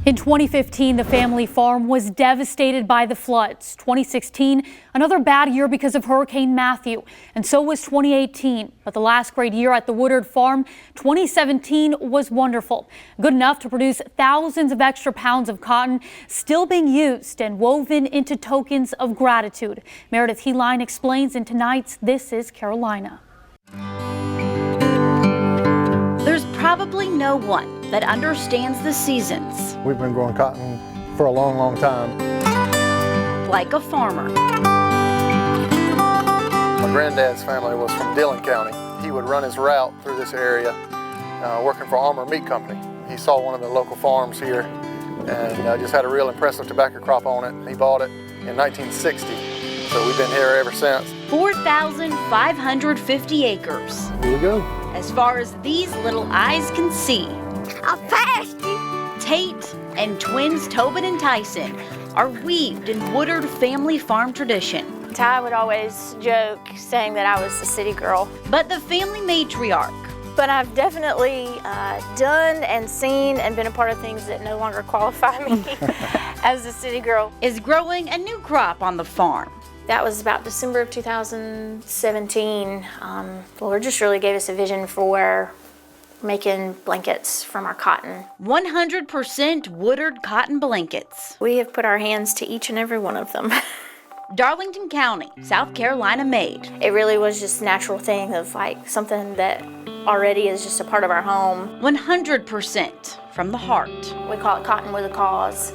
In 2015, the family farm was devastated by the floods. 2016, another bad year because of Hurricane Matthew, and so was 2018. But the last great year at the Woodard farm, 2017, was wonderful. Good enough to produce thousands of extra pounds of cotton, still being used and woven into tokens of gratitude. Meredith Heline explains in tonight's This is Carolina. There's probably no one that understands the seasons. We've been growing cotton for a long, long time. Like a farmer. My granddad's family was from Dillon County. He would run his route through this area working for Armour Meat Company. He saw one of the local farms here and just had a real impressive tobacco crop on it. He bought it in 1960, so we've been here ever since. 4,550 acres. Here we go. As far as these little eyes can see. I passed you. Tate and twins Tobin and Tyson are weaved in Woodard family farm tradition. Ty would always joke saying that I was the city girl. But the family matriarch. But I've definitely done and seen and been a part of things that no longer qualify me as the city girl. Is growing a new crop on the farm. That was about December of 2017. Lord just really gave us a vision for making blankets from our cotton. 100% Woodard cotton blankets. We have put our hands to each and every one of them. Darlington County, South Carolina made. It really was just a natural thing of like something that already is just a part of our home. 100% from the heart. We call it cotton with a cause.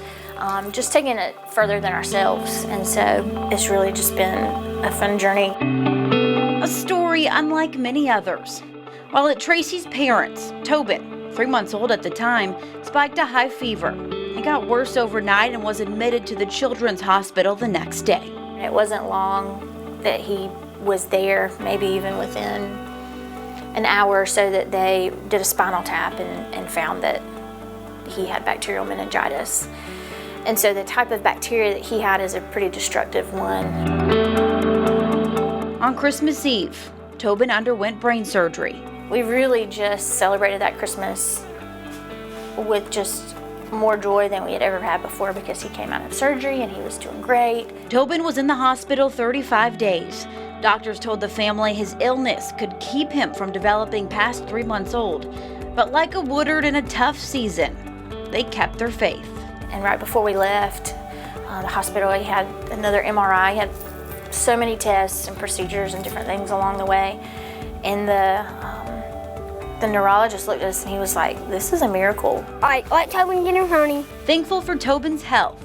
Just taking it further than ourselves, and so it's really just been a fun journey. A story unlike many others. While at Tracy's parents, Tobin, 3 months old at the time, spiked a high fever. It got worse overnight and was admitted to the Children's Hospital the next day. It wasn't long that he was there, maybe even within an hour or so, that they did a spinal tap and found that he had bacterial meningitis. And so the type of bacteria that he had is a pretty destructive one. On Christmas Eve, Tobin underwent brain surgery. We really just celebrated that Christmas with just more joy than we had ever had before because he came out of surgery and he was doing great. Tobin was in the hospital 35 days. Doctors told the family his illness could keep him from developing past 3 months old. But like a Woodard in a tough season, they kept their faith. And right before we left the hospital, he had another MRI. He had so many tests and procedures and different things along the way. And the neurologist looked at us and he was like, "This is a miracle." All right, let Tobin get him honey. Thankful for Tobin's health,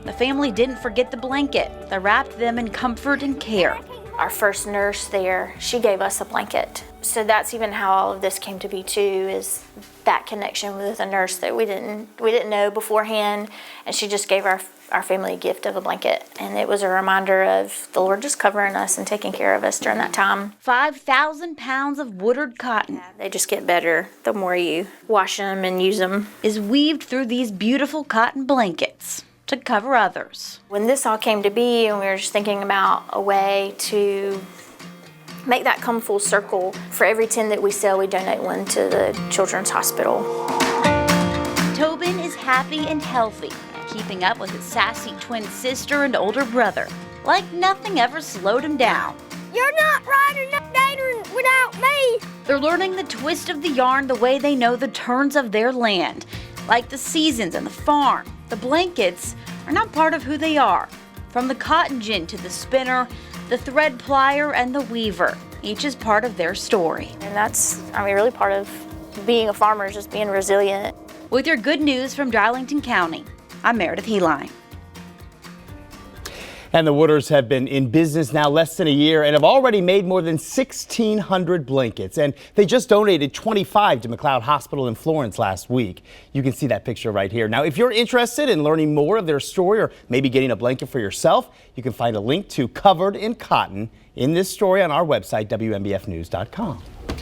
the family didn't forget the blanket that wrapped them in comfort and care. Our first nurse there, she gave us a blanket. So that's even how all of this came to be too, is that connection with a nurse that we didn't know beforehand, and she just gave our family a gift of a blanket, and it was a reminder of the Lord just covering us and taking care of us during that time. 5,000 pounds of Woodard cotton. They just get better the more you wash them and use them. Is weaved through these beautiful cotton blankets to cover others. When this all came to be, and we were just thinking about a way to make that come full circle, for every 10 that we sell, we donate one to the Children's Hospital. Tobin is happy and healthy, keeping up with his sassy twin sister and older brother, like nothing ever slowed him down. You're not riding up Gator without me. They're learning the twist of the yarn the way they know the turns of their land, like the seasons and the farm. The blankets are not part of who they are. From the cotton gin to the spinner, the thread plier and the weaver, each is part of their story. And that's, really part of being a farmer is just being resilient. With your good news from Darlington County, I'm Meredith Heline. And the Woodards have been in business now less than a year and have already made more than 1,600 blankets. And they just donated 25 to McLeod Hospital in Florence last week. You can see that picture right here. Now, if you're interested in learning more of their story or maybe getting a blanket for yourself, you can find a link to Covered in Cotton in this story on our website, WMBFnews.com.